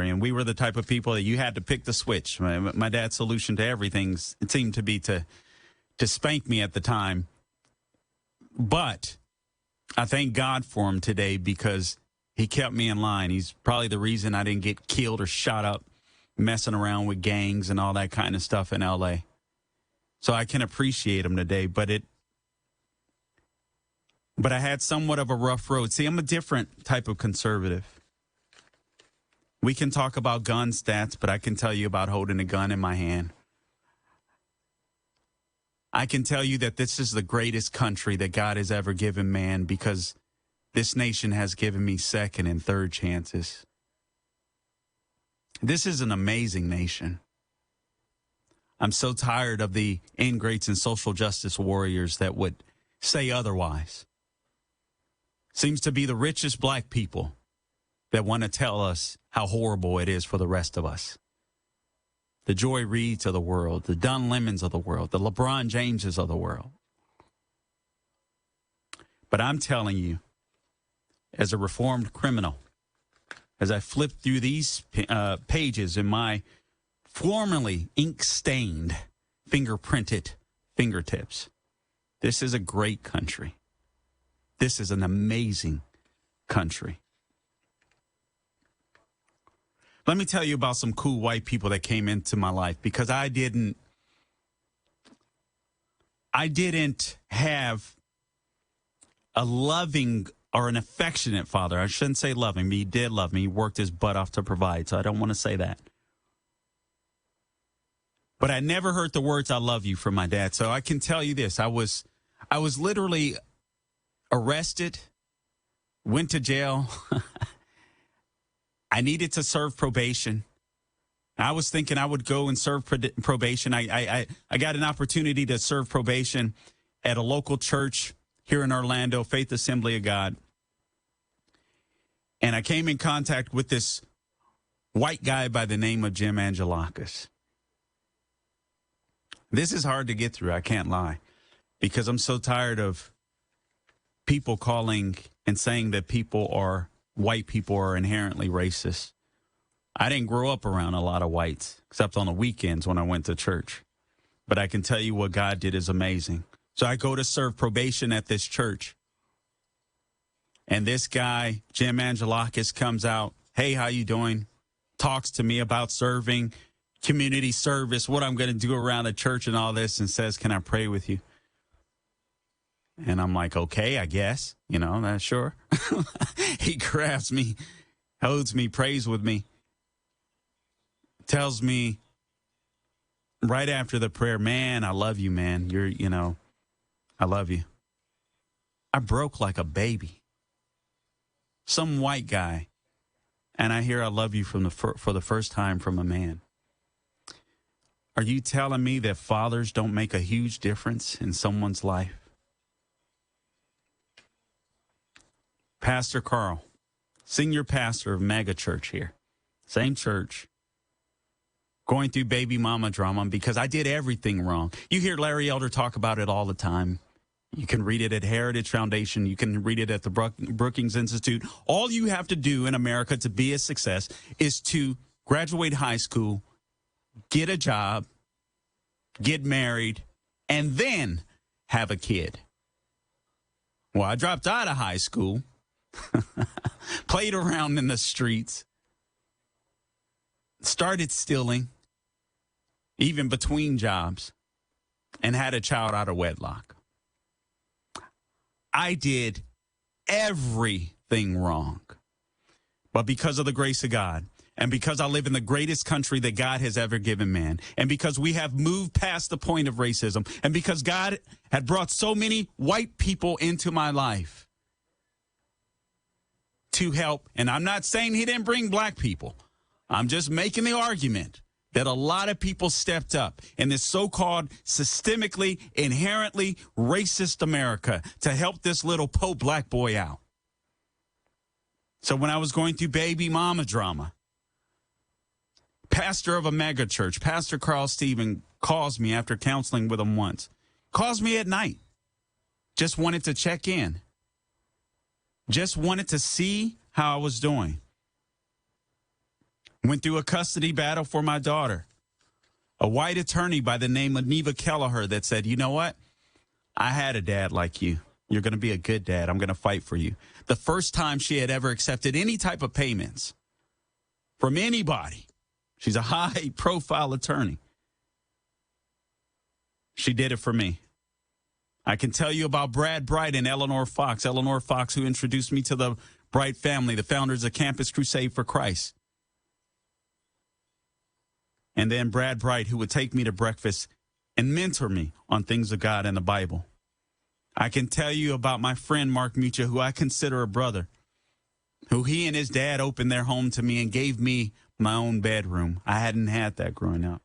And we were the type of people that you had to pick the switch. My dad's solution to everything seemed to be to spank me at the time. But I thank God for him today because he kept me in line. He's probably the reason I didn't get killed or shot up messing around with gangs and all that kind of stuff in L.A. So I can appreciate him today. But I had somewhat of a rough road. See, I'm a different type of conservative. We can talk about gun stats, but I can tell you about holding a gun in my hand. I can tell you that this is the greatest country that God has ever given man because this nation has given me second and third chances. This is an amazing nation. I'm so tired of the ingrates and social justice warriors that would say otherwise. Seems to be the richest black people that want to tell us how horrible it is for the rest of us. The Joy Reids of the world, the Don Lemons of the world, the LeBron Jameses of the world. But I'm telling you, as a reformed criminal, as I flip through these pages in my formerly ink-stained, fingerprinted fingertips, this is a great country. This is an amazing country. Let me tell you about some cool white people that came into my life because I didn't have a loving or an affectionate father. I shouldn't say loving, but he did love me. He worked his butt off to provide, so I don't want to say that. But I never heard the words "I love you" from my dad. So I can tell you this. I was literally arrested, went to jail. I needed to serve probation. I was thinking I would go and serve probation. I got an opportunity to serve probation at a local church here in Orlando, Faith Assembly of God. And I came in contact with this white guy by the name of Jim Angelakis. This is hard to get through, I can't lie, because I'm so tired of people calling and saying that white people are inherently racist. I didn't grow up around a lot of whites, except on the weekends when I went to church. But I can tell you what God did is amazing. So I go to serve probation at this church. And this guy, Jim Angelakis, comes out. Hey, how you doing? Talks to me about serving, community service, what I'm going to do around the church and all this, and says, can I pray with you? And I'm like, okay, I guess, that's sure. He grabs me, holds me, prays with me, tells me right after the prayer, man, I love you, man. I love you. I broke like a baby. Some white guy. And I hear I love you for the first time from a man. Are you telling me that fathers don't make a huge difference in someone's life? Pastor Carl, senior pastor of Mega Church here, same church, going through baby mama drama because I did everything wrong. You hear Larry Elder talk about it all the time. You can read it at Heritage Foundation. You can read it at the Brookings Institute. All you have to do in America to be a success is to graduate high school, get a job, get married, and then have a kid. Well, I dropped out of high school. Played around in the streets, started stealing, even between jobs, and had a child out of wedlock. I did everything wrong. But because of the grace of God, and because I live in the greatest country that God has ever given man, and because we have moved past the point of racism, and because God had brought so many white people into my life, to help, and I'm not saying he didn't bring black people. I'm just making the argument that a lot of people stepped up in this so-called systemically, inherently racist America to help this little poor black boy out. So when I was going through baby mama drama, pastor of a mega church, Pastor Carl Stephen, calls me after counseling with him once. Calls me at night. Just wanted to check in. Just wanted to see how I was doing. Went through a custody battle for my daughter. A white attorney by the name of Neva Kelleher that said, you know what? I had a dad like you. You're going to be a good dad. I'm going to fight for you. The first time she had ever accepted any type of payments from anybody. She's a high-profile attorney. She did it for me. I can tell you about Brad Bright and Eleanor Fox. Eleanor Fox, who introduced me to the Bright family, the founders of Campus Crusade for Christ. And then Brad Bright, who would take me to breakfast and mentor me on things of God and the Bible. I can tell you about my friend Mark Mucha, who I consider a brother, who he and his dad opened their home to me and gave me my own bedroom. I hadn't had that growing up.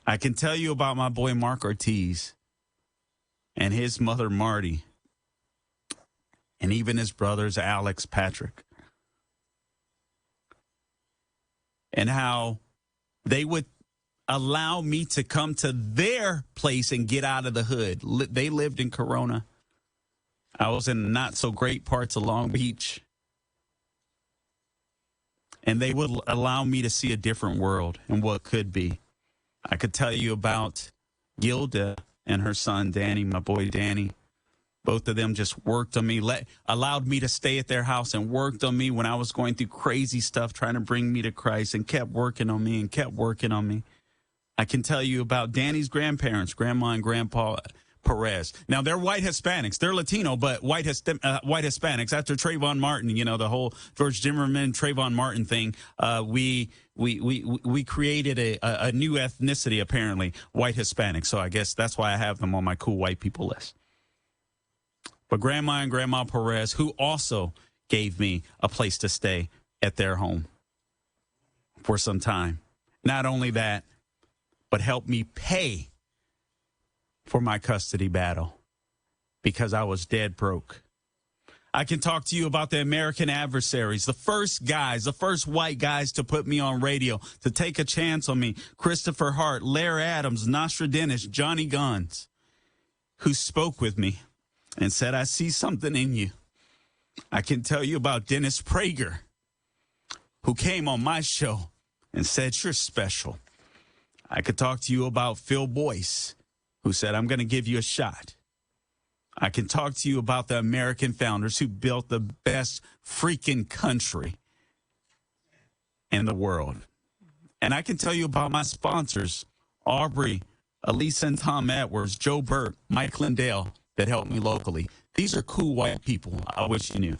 I can tell you about my boy Mark Ortiz and his mother Marty, and even his brothers Alex, Patrick, and how they would allow me to come to their place and get out of the hood. They lived in Corona. I was in not so great parts of Long Beach. And they would allow me to see a different world and what could be. I could tell you about Gilda and her son, Danny, my boy Danny. Both of them just worked on me, allowed me to stay at their house and worked on me when I was going through crazy stuff, trying to bring me to Christ, and kept working on me and kept working on me. I can tell you about Danny's grandparents, Grandma and Grandpa Perez. Now, they're white Hispanics. They're Latino, but white Hispanics. After Trayvon Martin, you know, the whole George Zimmerman, Trayvon Martin thing, we created a new ethnicity, apparently, white Hispanics. So I guess that's why I have them on my cool white people list. But Grandma and Grandma Perez, who also gave me a place to stay at their home for some time. Not only that, but helped me pay for my custody battle because I was dead broke. I can talk to you about the American adversaries, the first white guys to put me on radio, to take a chance on me. Christopher Hart, Lair Adams, Nostradamus, Johnny Guns, who spoke with me and said, I see something in you. I can tell you about Dennis Prager, who came on my show and said, you're special. I could talk to you about Phil Boyce, who said, I'm going to give you a shot. I can talk to you about the American founders who built the best freaking country in the world. And I can tell you about my sponsors, Aubrey, Elise and Tom Edwards, Joe Burt, Mike Lindell, that helped me locally. These are cool white people. I wish you knew.